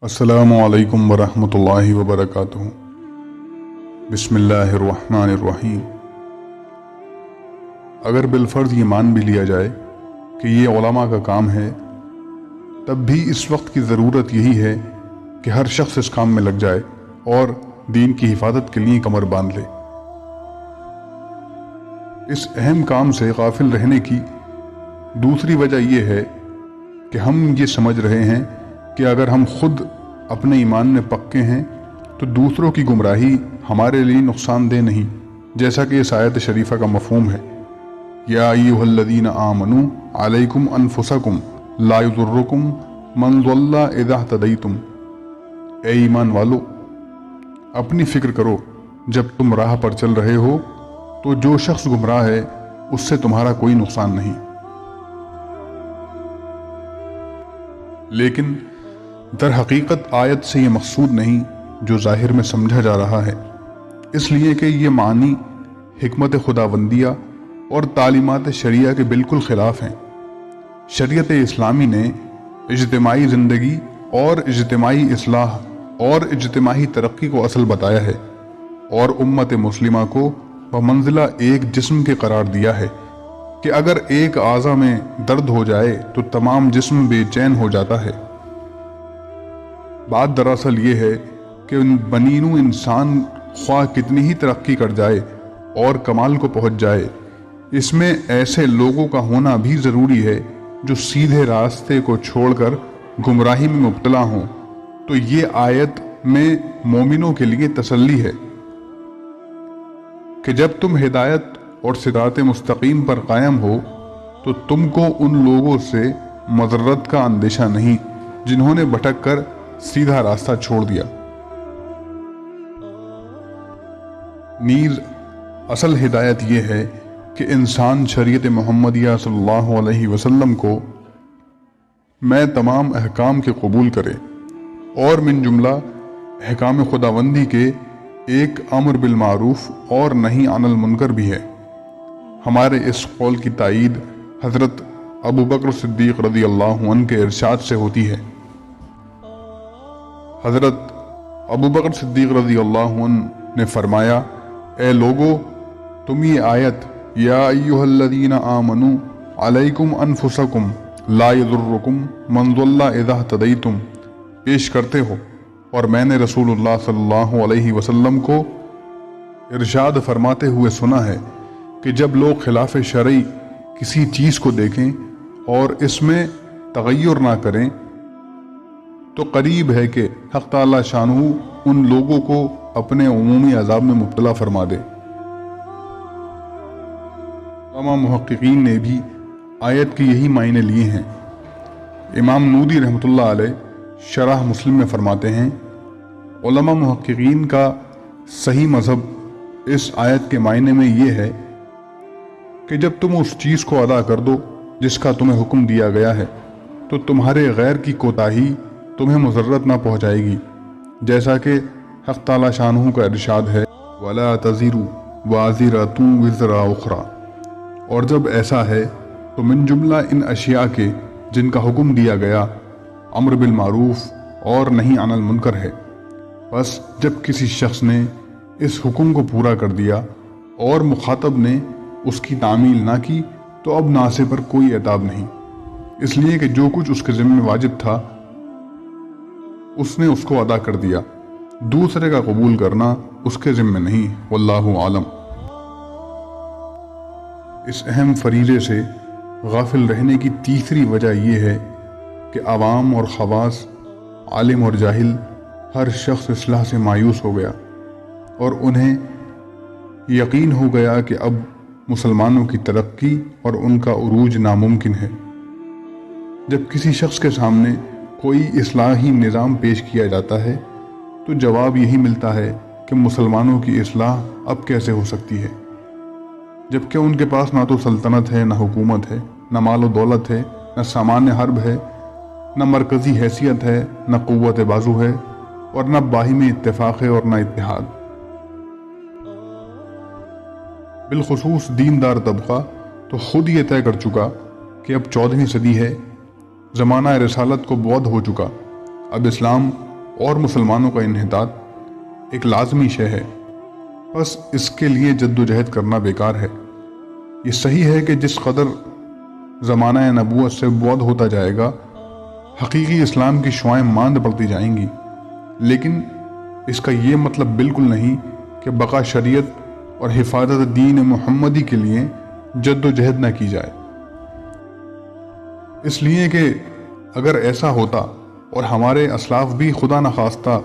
अस्सलामु अलैकुम वरहमतुल्लाहि वबरकातुहू। बिस्मिल्लाहिर्रहमानिर्रहीम। अगर बिलफर्ज ये मान भी लिया जाए कि ये उलमा का काम है, तब भी इस वक्त की ज़रूरत यही है कि हर शख्स इस काम में लग जाए और दीन की हिफाजत के लिए कमर बांध ले। इस अहम काम से गाफिल रहने की दूसरी वजह यह है कि हम ये समझ रहे हैं कि अगर हम खुद अपने ईमान में पक्के हैं तो दूसरों की गुमराही हमारे लिए नुकसानदेह नहीं, जैसा कि इस आयत शरीफा का मफहूम है। या अय्युहल्लज़ीना आमनू अलैकुम अनफुसकुम ला युज़ुर्रुकुम मन ज़ल्ला इज़ा इह्तदैतुम। ए ईमान वालो, अपनी फिक्र करो, जब तुम राह पर चल रहे हो तो जो शख्स गुमराह है उससे तुम्हारा कोई नुकसान नहीं। लेकिन दर हकीकत आयत से ये मकसूद नहीं जो ज़ाहिर में समझा जा रहा है, इसलिए कि ये मानी हिकमत खुदाबंदिया और तालीमात शरिया के बिल्कुल ख़िलाफ़ हैं। शरीयत इस्लामी ने इज्तिमाई ज़िंदगी और इज्तिमाई इस्लाह और इज्तिमाई तरक्की को असल बताया है और उम्मत मुस्लिमा को बमंज़िला एक जिस्म के करार दिया है कि अगर एक आज़ा में दर्द हो जाए तो तमाम जिस्म बेचैन हो जाता है। बात दरअसल ये है कि बनीनू इंसान ख्वाह कितनी ही तरक्की कर जाए और कमाल को पहुंच जाए, इसमें ऐसे लोगों का होना भी ज़रूरी है जो सीधे रास्ते को छोड़कर गुमराही में मुब्तला हों। तो ये आयत में मोमिनों के लिए तसल्ली है कि जब तुम हिदायत और सिरात मुस्तकीम पर कायम हो तो तुमको उन लोगों से मज़रत का अंदेशा नहीं जिन्होंने भटक कर सीधा रास्ता छोड़ दिया। नीज़ असल हिदायत यह है कि इंसान शरीयत मुहम्मदिया सल्लल्लाहु अलैहि वसल्लम को मैं तमाम अहकाम के कबूल करे और मिन जुमला अहकाम खुदाबंदी के एक अम्र बिल मारूफ और नही अनिल मुनकर भी है। हमारे इस कौल की तायीद हज़रत अबू बकर सिद्दीक़ रज़ी अल्लाहु अन्हु के इरशाद से होती है। हज़रत अबू बकर सिद्दीक़ रज़ी अल्लाहु अन्हु ने फरमाया, ए लोगो, तुम ये आयत या अय्युहल्लज़ीना आमनू अलैकुम अनफुसकुम ला यज़ुर्रुकुम मन ज़ल्ला इज़ा इह्तदैतुम पेश करते हो, और मैंने रसूलुल्लाह सल्लल्लाहु अलैहि वसल्लम को इरशाद फरमाते हुए सुना है कि जब लोग खिलाफ शरई किसी चीज़ को देखें और इसमें तगय्युर ना करें तो करीब है कि हक़ ताला शानहू उन लोगों को अपने उमूमी अज़ाब में मुब्तला फरमा दे। तमाम मुहक्किकीन ने भी आयत के यही मायने लिए हैं। इमाम नूदी रहमतुल्लाह अलैह शरह मुस्लिम में फरमाते हैं, उलमा मुहक्किकीन का सही मज़हब इस आयत के मायने में ये है कि जब तुम उस चीज़ को अदा कर दो जिसका तुम्हें हुक्म दिया गया है तो तुम्हारे गैर की कोताही तुम्हें मुज़र्रत ना पहुँचाएगी, जैसा कि हक़ ताला शानहू का इरशाद है, वला तज़िरु वाज़िरतुन विज़रा उख़रा। और जब ऐसा है तो मिन जुमला इन अशिया के जिनका हुक्म दिया गया अम्र बिल मारूफ और नही अनिल मुनकर है। बस जब किसी शख्स ने इस हुक्म को पूरा कर दिया और मुखातब ने उसकी तामील ना की तो अब नासे पर कोई एताब नहीं, इसलिए कि जो कुछ उसके ज़िम्मे वाजिब था उसने उसको अदा कर दिया। दूसरे का कबूल करना उसके ज़िम्मे नहीं। वल्लाहु आलम। इस अहम फरीज़े से गाफिल रहने की तीसरी वजह यह है कि आवाम और खवास, आलिम और जाहिल, हर शख्स इस्लाह से मायूस हो गया और उन्हें यकीन हो गया कि अब मुसलमानों की तरक्की और उनका उरूज नामुमकिन है। जब किसी शख्स के सामने कोई इस्लाही निज़ाम पेश किया जाता है तो जवाब यही मिलता है कि मुसलमानों की इस्लाह अब कैसे हो सकती है, जबकि उनके पास ना तो सल्तनत है, ना हुकूमत है, ना माल व दौलत है, ना सामान्य हर्ब है, ना मरकज़ी हैसियत है, ना क़ुव्वत बाजू है और ना बाहिमी इत्तेफाक है और ना इत्तेहाद। बिलखुसूस दीनदार तबका तो खुद ये तय कर चुका कि अब 14वीं सदी है, ज़माना रिसालत को बौद्ध हो चुका। अब इस्लाम اور مسلمانوں کا انحطاط ایک لازمی شے ہے، بس اس کے لیے جد و جہد کرنا بیکار ہے۔ یہ صحیح ہے کہ جس قدر زمانہ نبوت سے بعد ہوتا جائے گا، حقیقی اسلام کی شعائیں ماند پڑتی جائیں گی، لیکن اس کا یہ مطلب بالکل نہیں کہ بقا شریعت اور حفاظت دین محمدی کے لیے جد و جہد نہ کی جائے۔ اس لیے کہ اگر ایسا ہوتا اور ہمارے اسلاف بھی خدا نخواستہ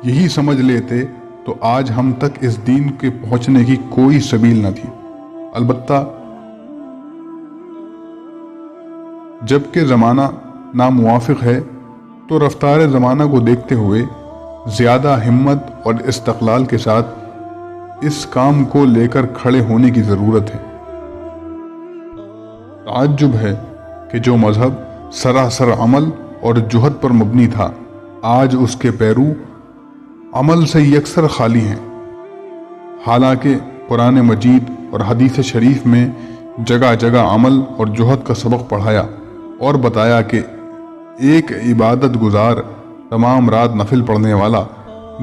یہی سمجھ لیتے تو آج ہم تک اس دین کے پہنچنے کی کوئی سبیل نہ تھی۔ البتہ جب کہ زمانہ ناموافق ہے تو رفتار زمانہ کو دیکھتے ہوئے زیادہ ہمت اور استقلال کے ساتھ اس کام کو لے کر کھڑے ہونے کی ضرورت ہے۔ تعجب ہے کہ جو مذہب سراسر عمل اور جہد پر مبنی تھا، آج اس کے پیرو عمل سے یکسر خالی ہیں، حالانکہ قرآن مجید اور حدیث شریف میں جگہ جگہ عمل اور جہد کا سبق پڑھایا اور بتایا کہ ایک عبادت گزار، تمام رات نفل پڑھنے والا،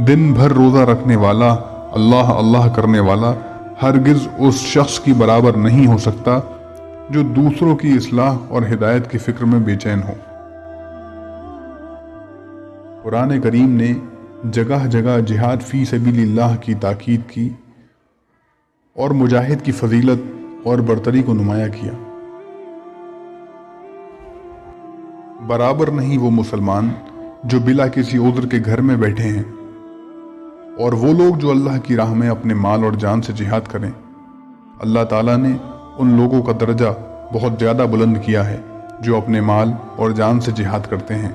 دن بھر روزہ رکھنے والا، اللہ اللہ کرنے والا ہرگز اس شخص کی برابر نہیں ہو سکتا جو دوسروں کی اصلاح اور ہدایت کی فکر میں بے چین ہو۔ قرآن کریم نے جگہ جگہ جہاد فی سبیل اللہ کی تاکید کی اور مجاہد کی فضیلت اور برتری کو نمایاں کیا۔ برابر نہیں وہ مسلمان جو بلا کسی عذر کے گھر میں بیٹھے ہیں، اور وہ لوگ جو اللہ کی راہ میں اپنے مال اور جان سے جہاد کریں۔ اللہ تعالیٰ نے ان لوگوں کا درجہ بہت زیادہ بلند کیا ہے جو اپنے مال اور جان سے جہاد کرتے ہیں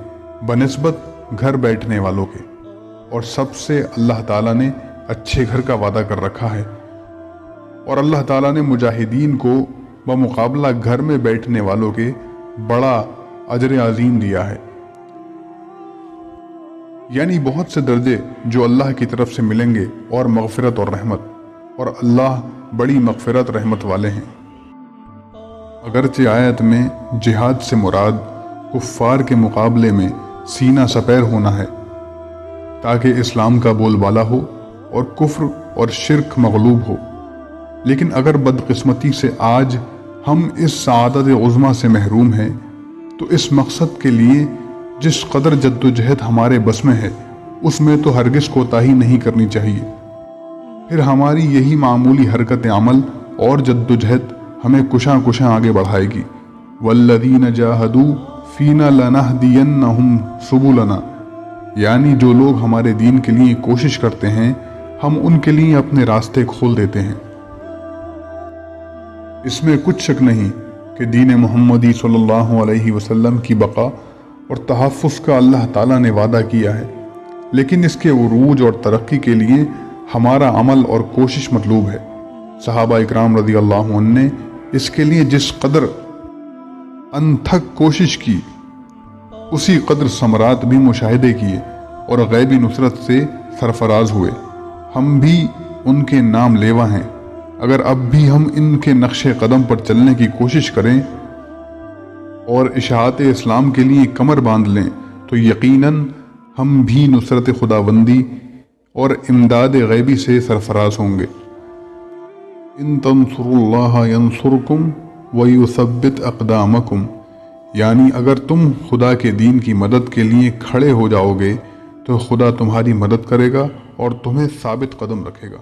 بنسبت گھر بیٹھنے والوں کے، اور سب سے اللہ تعالیٰ نے اچھے گھر کا وعدہ کر رکھا ہے، اور اللہ تعالیٰ نے مجاہدین کو بمقابلہ گھر میں بیٹھنے والوں کے بڑا اجر عظیم دیا ہے۔ یعنی بہت سے درجے جو اللہ کی طرف سے ملیں گے اور مغفرت اور رحمت، اور اللہ بڑی مغفرت رحمت والے ہیں۔ اگرچہ آیت میں جہاد سے مراد کفار کے مقابلے میں سینہ سپیر ہونا ہے تاکہ اسلام کا بول بالا ہو اور کفر اور شرک مغلوب ہو، لیکن اگر بدقسمتی سے آج ہم اس سعادت عظمیٰ سے محروم ہیں تو اس مقصد کے لیے جس قدر جد و جہد ہمارے بس میں ہے اس میں تو ہرگز کوتاہی نہیں کرنی چاہیے۔ پھر ہماری یہی معمولی حرکت عمل اور جد و جہد ہمیں کشاں کشاں آگے بڑھائے گی۔ والذین جاہدوا فینا لنہدینہم سبلنا، یعنی جو لوگ ہمارے دین کے لیے کوشش کرتے ہیں ہم ان کے لیے اپنے راستے کھول دیتے ہیں۔ اس میں کچھ شک نہیں کہ دین محمدی صلی اللہ علیہ وسلم کی بقا اور تحفظ کا اللہ تعالیٰ نے وعدہ کیا ہے، لیکن اس کے عروج اور ترقی کے لیے ہمارا عمل اور کوشش مطلوب ہے۔ صحابہ اکرام رضی اللہ عنہ نے اس کے لیے جس قدر انتھک کوشش کی اسی قدر ثمرات بھی مشاہدے کیے اور غیبی نصرت سے سرفراز ہوئے۔ ہم بھی ان کے نام لیوا ہیں۔ اگر اب بھی ہم ان کے نقش قدم پر چلنے کی کوشش کریں اور اشاعت اسلام کے لیے کمر باندھ لیں تو یقیناً ہم بھی نصرت خداوندی اور امداد غیبی سے سرفراز ہوں گے۔ ان تنصروا اللہ ینصرکم ویثبت اقدامکم، یعنی اگر تم خدا کے دین کی مدد کے لیے کھڑے ہو جاؤ گے تو خدا تمہاری مدد کرے گا اور تمہیں ثابت قدم رکھے گا۔